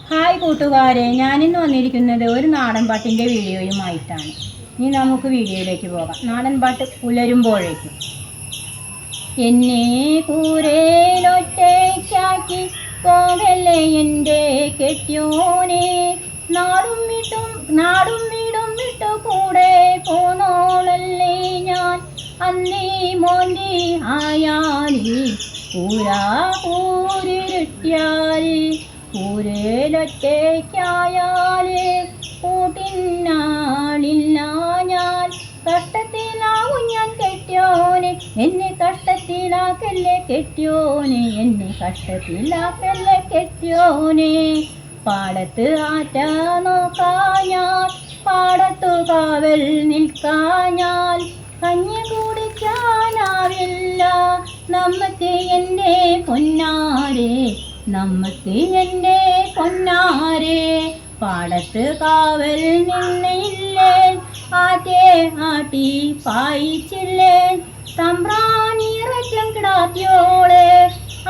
Hi കൂട്ടുകാരെ, ഞാനിന്ന് വന്നിരിക്കുന്നത് ഒരു നാടൻ പാട്ടിൻ്റെ വീഡിയോയുമായിട്ടാണ്. ഇനി നമുക്ക് വീഡിയോയിലേക്ക് പോകാം. നാടൻ പാട്ട് പുലരുമ്പോഴേക്കും. എന്നെ കൂരേലൊറ്റയ്ക്കാക്കി പോകല്ലേ എൻ്റെ കെട്ടിയോനെ, നാടും വീടും വിട്ടു കൂടെ പോന്നോളല്ലേ ഞാൻ. അന്നേ മോന്തി ആയാലേ പൂരിരുട്ടിയാലേ കൂരേലൊറ്റയ്ക്കായാലേ കൂട്ടിനാളില്ല ഞാൻ. കഷ്ടത്തിലാവും ഞാൻ കെട്ടിയോനെ, എന്നെ കഷ്ടത്തിലാക്കല്ലേ കെട്ടിയോനെ, എന്നെ കഷ്ടത്തിലാക്കല്ലേ കെട്ടിയോനെ. പാടത്ത് ആറ്റ നോക്കാഞ്ഞാൽ, പാടത്തു കാവൽ നിൽക്കാഞ്ഞാൽ കഞ്ഞി കുടിക്കാനാവില്ല നമുക്ക് എൻ്റെ പൊന്നാരെ, നമുക്ക് എൻ്റെ പൊന്നാരെ. പാടത്ത് കാവൽ നിന്നില്ലേ, ആറ്റേ ആട്ടി പായിച്ചില്ലേ, തമ്പ്രാനിറക്കം കിടാത്തിയോളെ.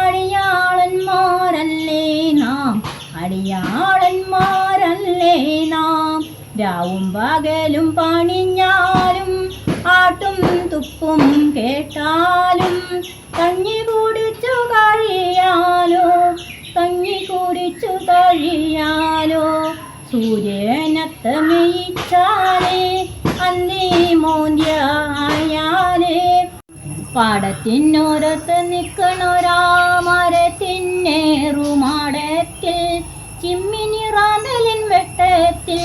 അടിയാളന്മാരല്ലേ നാം, അടിയാളന്മാരല്ലേ നാം. രാവും പകലും പണിഞ്ഞാലും ആട്ടും തുപ്പും കേട്ടാലും കഞ്ഞി കുടിച്ചു കഴിയാലോ, കഞ്ഞി കുടിച്ചു കഴിയാലോ. സൂര്യനത്തമയിച്ചാലേ അന്നേ മോന്തിയായാലേ പാടത്തിനോരത്ത് നിൽക്കണൊരാ മരത്തിന്നേറുമാടത്തിൽ ചിമ്മിനിറാന്തലിൻ വെട്ടത്തിൽ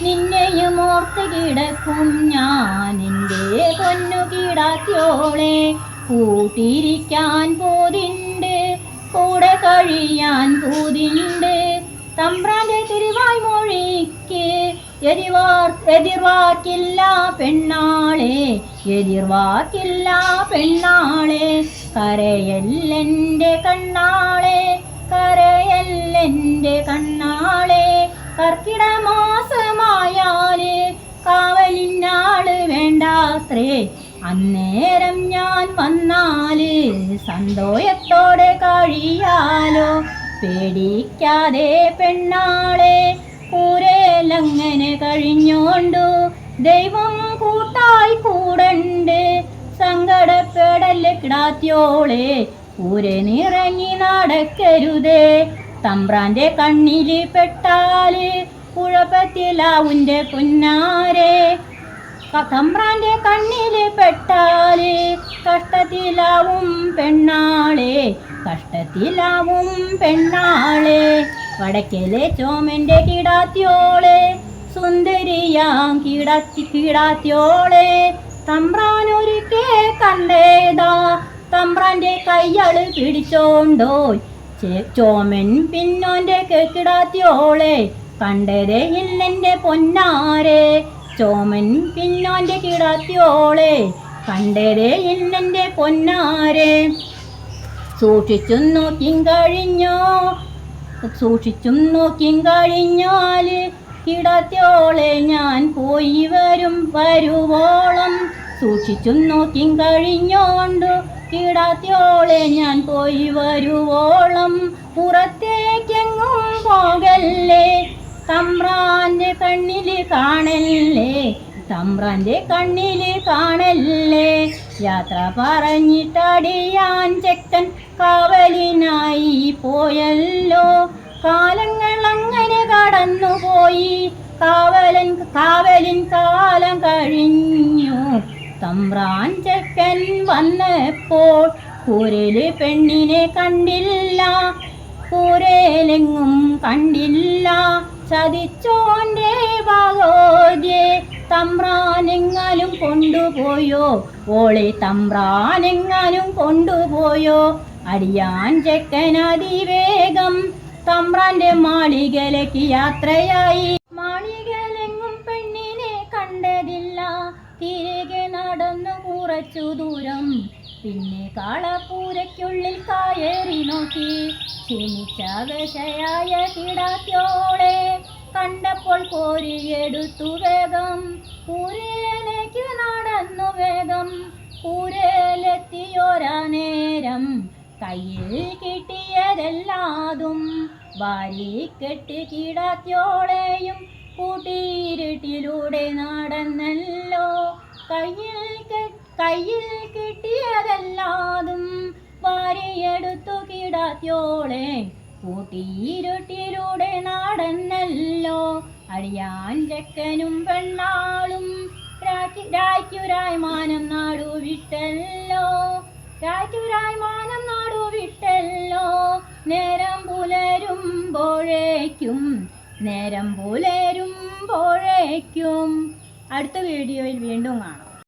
നിന്നെയും ഓർത്ത് കിടക്കും ഞാൻ എൻ്റെ പൊന്നു കിടാത്തിയോളെ. കൂട്ടിരിക്കാൻ പോതിണ്ട്, കൂടെ കഴിയാൻ പോതിണ്ട്, തമ്പ്രാന്റെ തിരുവായ് മൊഴിക്ക് എതിർവാക്കില്ല പെണ്ണാളെ, എതിർവാക്കില്ല പെണ്ണാളെ. കരയല്ലെൻ്റെ കണ്ണാളെ, കരയല്ലെൻ്റെ കണ്ണാളെ. കർക്കിട മാസമായാല് കാവലിനാള് വേണ്ടാത്രേ, അന്നേരം ഞാൻ വന്നാല് സന്തോഷത്തോടെ കഴിയാലോ. പേടിക്കാതെ പെണ്ണാളെ, കൂരേലങ്ങനെ കഴിഞ്ഞോണ്ടു ദൈവം കൂട്ടായി കൂടണ്ട്. സങ്കടപ്പെടല് കിടാത്തിയോളെ, കൂരെ നിറങ്ങി നടക്കരുതേ. തമ്പ്രാന്റെ കണ്ണില് പെട്ടാല് കുഴപ്പത്തിലാവുൻ്റെ പൊന്നാരെ, തമ്പ്രാന്റെ കണ്ണില് പെട്ടാല് കഷ്ടത്തിലാവും പെണ്ണാളെ, കഷ്ടത്തിലാവും പെണ്ണാളെ. വടക്കലെ ചോമന്റെ കിടാത്തിയോളെ, സുന്ദരിയാം കിടാത്തിയോളെ. തമ്പ്രാനൊരിക്കേ കണ്ടേതാ, തമ്പ്രാന്റെ കയ്യാള് പിടിച്ചോണ്ടോയ് ചോമൻ പിന്നോന്റെ കിടാത്തിയോളെ. കണ്ടതേ ഇല്ലെൻ്റെ പൊന്നാരെ, ചോമൻ പിന്നോന്റെ കിടാത്തിയോളെ. കണ്ടതേ ഇല്ലെൻ്റെ പൊന്നാരെ. സൂക്ഷിച്ചും നോക്കിയും കഴിഞ്ഞോ, സൂക്ഷിച്ചും നോക്കിയും കഴിഞ്ഞാല് കിടാത്തിയോളെ ഞാൻ പോയി വരുവോളം. സൂക്ഷിച്ചും നോക്കിയും കഴിഞ്ഞോണ്ടു കിടാത്തിയോളെ ഞാൻ പോയി വരുവോളം. പുറത്തേക്കെങ്ങും പോകല്ലേ, തമ്പ്രാന്റെ കണ്ണില് കാണല്ലേ, തമ്പ്രാന്റെ കണ്ണില് കാണല്ലേ. യാത്ര പറഞ്ഞിട്ടടിയാൻ ചെക്കൻ കാവലിനായി പോയല്ലോ. കാലങ്ങൾ അങ്ങനെ കടന്നുപോയി, കാവലിൻ കാലം കഴിഞ്ഞു. തമ്പ്രാൻ ചെക്കൻ വന്നപ്പോൾ കൂരേല് പെണ്ണിനെ കണ്ടില്ല, കൂരേലെങ്ങും കണ്ടില്ല. ചതിച്ചോന്റെ ഭാഗോദ്യേ തമ്പ്രാനെങ്ങാനും കൊണ്ടുപോയോ, ഓളെ തമ്പ്രാനെങ്ങാനും കൊണ്ടുപോയോ. അടിയാൻ ചെക്കൻ അതിവേഗം തമ്പ്രാന്റെ മാളികയിലേക്ക് യാത്രയായി. മാളികയിലെങ്ങും പെണ്ണിനെ കണ്ടതില്ല, തിരികെ നടന്നു കുറച്ചു ദൂരം. പിന്നെ കാളപ്പൂരയ്ക്കുള്ളിൽ കയറി നോക്കി, ക്ഷണിച്ച വിഷയായ കിടാത്തിയോളെ കണ്ടപ്പോൾ കോരിയെടുത്തു വേഗം. കൂരേലേക്ക് നടന്നു വേഗം, കൂരേലെത്തിയൊരാ നേരം കയ്യിൽ കിട്ടിയതെല്ലാതും വാരിക്കെട്ടി കീടാത്യോളെയും കൂട്ടിയിരുട്ടിലൂടെ നടന്നല്ലോ. കയ്യിൽ കിട്ടിയതെല്ലാതും വാരിയെടുത്തു കീടാത്യോളെ കൂട്ടിയിരുട്ടിലൂടെ നടന്നല്ലോ. അടിയാൻ ചെക്കനും പെണ്ണാളും രായ്ക്കുരായ് മാനം നാടു വിട്ടല്ലോ. രായ്ക്കുരായ് മാനം നാടു വിട്ടല്ലോ. നേരം പുലരുമ്പോഴേക്കും അടുത്ത വീഡിയോയിൽ വീണ്ടും കാണാം.